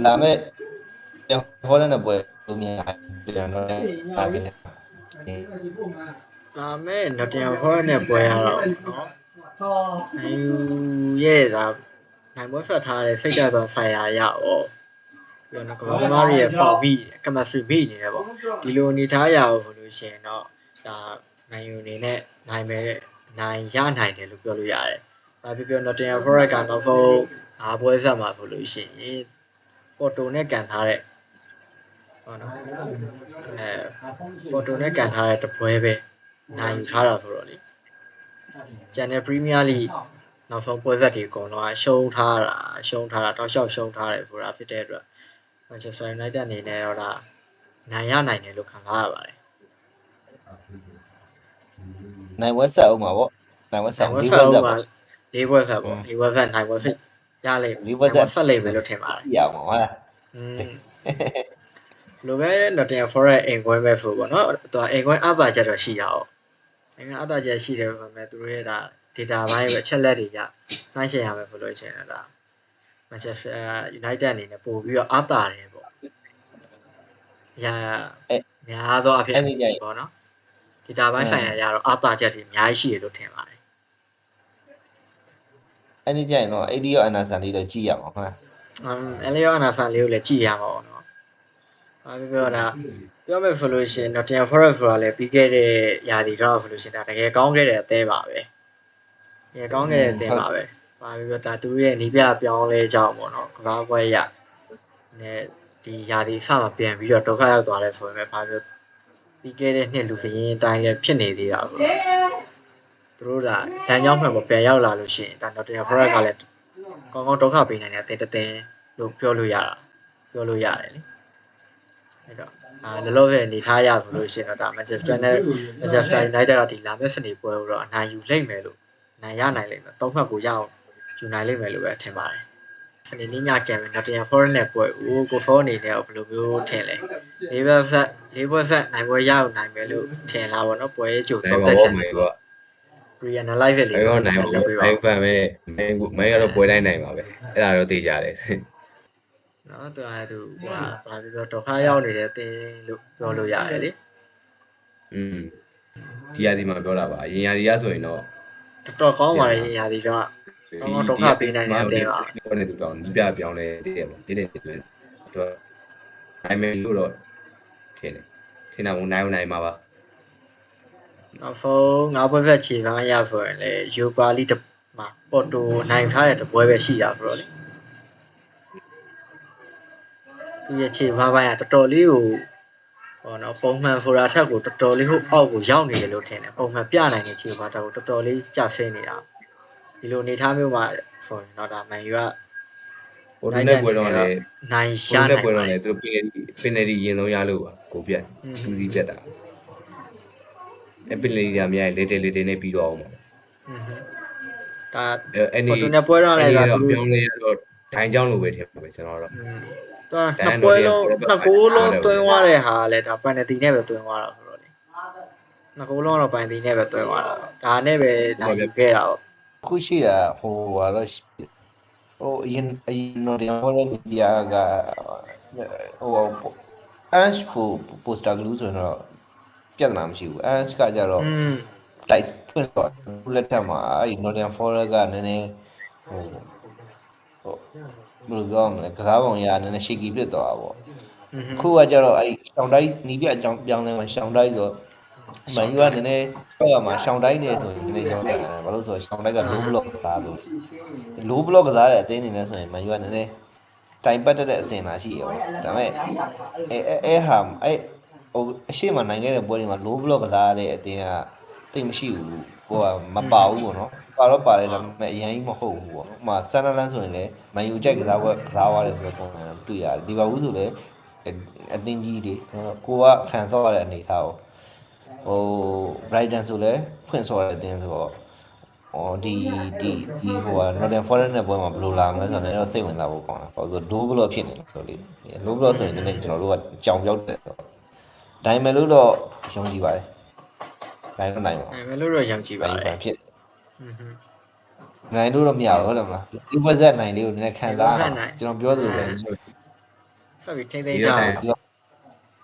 လာမဲ့ဟောတဲ့နဲ့ပွဲသူမြင်ပြန်တော့တာပဲလာမဲ့နော်တင်ဟောနဲ့ပွဲရတော့နော်နိုင်ရဲ့ဒါနိုင်ပွဲဖတ်ထားတဲ့စိတ်ဓာတ်တော်ဆိုင်ရာရပေါ့ပြောတော့ကဘာသမားတွေရဲ့ဖောက်ပြီးကမစီမိနေတယ်ပေါ့ဒီလိုအနေထားရအောင်ဆိုလို့ရှိရင်တော့ဒါနိုင်ယူအနေနဲ့နိုင်မယ်နိုင်ရနိုင်တယ်လို့ပြောလို့ရတယ်။ဘာဖြစ်ပြောတော့တင်ဖော်ရက်ကနောက်ဆုံးအားပွဲဆက်မှာဆိုလို့ရှိရင်ပေါ်တိုနဲ့ကန်ထားတဲ့ဟုတ်နော်ပေါ်တိုနဲ့ကန်ထားတဲ့တပွဲပဲနိုင်ယူထားတာဆိုတော့လေကျန်တဲ့ Premier League နောက်ဆုံးပွဲဆက်တွေအကုန်လုံးရှုံးထားတာတောက်လျှောက်ရှုံးထားတယ်ဆိုတာဖြစ်တဲ့အတွက် Manchester United အနေနဲ့တော့ဒါနိုင်ရနိုင်တယ်လို့ခံစားရပါတယ်နိုင်ဝက်ဆက်အောင်ပါဗောနိုင်ဝက်ဆက်၄ပွဲဆက်ပေါ့၄ပွဲဆက်နိုင်ပွဲဆက်ရလိမ့်မယ်ဆက်လိမ့်မယ်လို့ထင်ပါတယ်ရအောင်ဟုတ်လားလိုပဲ Nottingham Forest အိမ်ကွင်းပဲဆိုပေါ့နော်သူအိမ်ကွင်းအသာချက်တော့ရှိတာပေါ့အိမ်ကွင်းအသာချက်ရှိတယ်ဆိုပေမဲ့သူတို့ရဲ့ဒါ data ဘိုင်းပဲအချက်လက်တွေရနှိုင်းယှဉ်ရမယ်ဆိုလို့ရှိရင်တော့ဒါ Manchester United အနေနဲ့ပို့ပြီးတော့အသာတယ်ပေါ့ရများသောအဖြစ်ပေါ့နော် data ဘိုင်းဆိုင်ရာရတော့အသာချက်တွေအများကြီးရှိတယ်လို့ထင်ပါတယ်အဲ့ဒီကြရင်တော့ ADO Anderson လေးတော့ကြည့်ရမှာဟုတ်လားElliot Anderson လေးကိုလည်းကြည့်ရမှာပေါ့နော်ပြောတာပြောမယ်ဆိုလို့ရှိရင် Nottingham Forest ဆိုတာလည်းပြီးခဲ့တဲ့ယာတီတော့ဆိုလို့ရှိရင်ဒါတကယ်ကောင်းခဲ့တဲ့အသင်းပါပဲတကယ်ကောင်းခဲ့တဲ့အသင်းပါပဲဘာပြောဒါသူတို့ရဲ့နီးပြပြောင်းလဲကြောင်းပေါ့နော်ကစားပွဲရနဲ့ဒီယာတီစမှာပြန်ပြီးတော့ဒုက္ခရောက်သွားလဲဆိုရင်ဘာပြောပြီးခဲ့တဲ့နှစ်လူစရင်အတိုင်းလည်းဖြစ်နေသေးတာပေါ့သူတို့ကလမ်းကြောင်းမှန်ပေါ်ပြန်ရောက်လာလို့ရှိရင်ဒါ Nottingham Forest ကလည်းကောင်းကောင်းဒုက္ခပေးနိုင်တဲ့အသင်းလို့ပြောလို့ရတယ်လေအဲ့တော့လောလောဆယ်အနေထားရဆိုလို့ရှိရင်တော့ဒါ Manchester United ကဒီလာမယ့်စနေပွဲကိုတော့အနိုင်ယူလိမ့်မယ်လို့နိုင်ရနိုင်လိမ့်မယ်၃မှတ်ကိုရအောင်ယူနိုင်လိမ့်မယ်လို့ပဲထင်ပါတယ်စနေနေ့ညကင်မယ် Nottingham Forest နဲ့ပွဲကိုဖောအနေနဲ့ဘယ်လိုမျိုးထင်လဲ၄ပွဲဆက်နိုင်ပွဲရအောင်နိုင်မယ်လို့ထင်လားဗောနော်ပွဲကြိုတော့တက်ချက်နေပေါ့ pre-analyze လေးတော့နိုင်ပါဘူးနိုင်ဖန်ပဲမဲကတော့ပွဲတိုင်းနိုင်ပါပဲအဲ့ဒါတော့သိကြတယ်နော်သူကသူဘာပြောဒုက္ခရောက်နေတဲ့တင်းလို့ပြောလို့ရတယ်လေဒီရာဒီမှာပြောတာပါအရင်ရာဒီရဆိုရင်တော့တော်တော်ကောင်းပါတယ်ရင်ရာဒီတော့ကောင်းကောင်းဒုက္ခပေးနိုင်တဲ့အတင်းပါပြောနေသူတော့ဒီပြပြောင်းလဲတည်ရပေါ့တည်တယ်သူတော့နိုင်မယ်လို့တော့ထင်တာမနိုင်မှာပါနောက်ဆုံး၅ပွဲဆက်ခြေပန်းရဆိုရင်လေယူပါလီမှာပေါ်တိုနိုင်ထားတဲ့တပွဲပဲရှိတာဆိုတော့လေသူရဲ့ခြေပန်းပိုင်းကတော်တော်လေးကိုဟောနော်ပုံမှန်ဆိုတာထက်ကိုတော်တော်လေးဟိုအောက်ကိုရောက်နေတယ်လို့ထင်တယ်ပုံမှန်ပြနိုင်တဲ့ခြေပန်းတော့တော်တော်လေးကျဆင်းနေတာဒီလိုအနေထားမျိုးမှာဆိုရင်တော့ဒါမန်ယူကဟိုနေ့ပွဲတော့လေနိုင်ရနိုင်ပွဲတော့လေသူပင်နယ်တီရင်ဆုံးရလို့ပါကိုပြတ်သူစီပြတ်တာပင်နယ်တီကမြိုင်လေးတေးနဲ့ပြီးတော့အောင်ပါဒါအဲ့ဒီနေ့ပွဲတော့လည်းဒါသူပြောင်းလဲရတော့ဒိုင်းကြောင်းလိုပဲထင်ပါပဲကျွန်တော်တော့သူနှစ်ပွဲလုံးနှစ်ကိုးလုံးတွင်းသွားတဲ့ဟာလည်းဒါပန်နယ်တီနဲ့ပဲတွင်းသွားတာဆိုတော့လေနှစ်ကိုးလုံးတော့ပန်နယ်တီနဲ့ပဲတွင်းသွားတာဒါနဲ့ပဲနိုင်ခဲ့တာပေါ့ခုရှိတာဟိုတော့ဟိုအရင်တော့ဒီဟိုလည်းဒီယာကဟိုAnge ပိုစတာဂလူးဆိုတော့ပြဿနာမရှိဘူးAngeကကြတော့တိုက်ဖွင့်တော့လက်ထက်မှာအဲ့ Nottingham Forest ကနည်းနည်းဟိုဘယ်လိုပြောမလဲကစားပုံရနည်းနည်း shaky ဖြစ်သွားတာပေါ့ခုကကြတော့အဲ့ရှောင်းတိုင်းနီးပြအကြောင်းပြောင်းလဲမှာရှောင်းတိုင်းဆိုမန်ယူကနည်းနည်းတော့ရမှာရှောင်းတိုင်းနေဆိုရင်နည်းနည်းရောတယ်ဘာလို့ဆိုတော့ရှောင်းတိုင်းက low block ကစားလို့ low block ကစားတဲ့အသင်းနေလဲဆိုရင်မန်ယူကနည်းနည်းတိုင်ပတ်တဲ့အဆင်လာရှိရပါဒါပေမဲ့အဲ့ဟာအဲ့ဟိုအရှိမနိုင်ခဲ့တဲ့ပွဲတွေမှာ low block ကစားတဲ့အသင်းကတိတ်မရှိဘူးဟိုကမပါဘူးပေါ့နော်ပါတော့ပါတယ်ဒါပေမဲ့အရင်ကြီးမဟုတ်ဘူးပေါ့ဥပမာဆန်နလန်ဆိုရင်လည်းမန်ယူကြိုက်ကစားသွားတယ်ဆိုတော့ပုံစံတွေ့ရတယ်ဒီပါဘူးဆိုလည်းအသင်းကြီးတွေကိုကခံဆော့ရတဲ့အနေအထားကိုဟို Brighton ဆိုလည်းဖွင့်ဆော့တဲ့အသင်းဆိုတော့ဒီဟိုက Nottingham Forest နဲ့ပွဲမှာဘယ်လိုလာမလဲဆိုတော့စိတ်ဝင်စားဖို့ကောင်းတာဘာလို့ low block ဖြစ်နေလို့ဆိုလေ low block ဆိုရင်လည်းကျွန်တော်တို့ကကြောင်ပြောက်တယ်ဆိုတော့ဒါပေမဲ့လို့တော့ယုံကြည်ပါတယ်နိုင်တော့နိုင်ပါမယ်လို့တော့ယုံကြည်ပါတယ်ဖြစ်နိုင်လို့တော့မရဘူးဟုတ်တယ်မလားဒီပွဲဆက်နိုင်လေးကိုနည်းနည်းခံစားကျွန်တော်ပြောသလိုပဲ ပြီထိမ့်သိမ်းထား ဒီတော့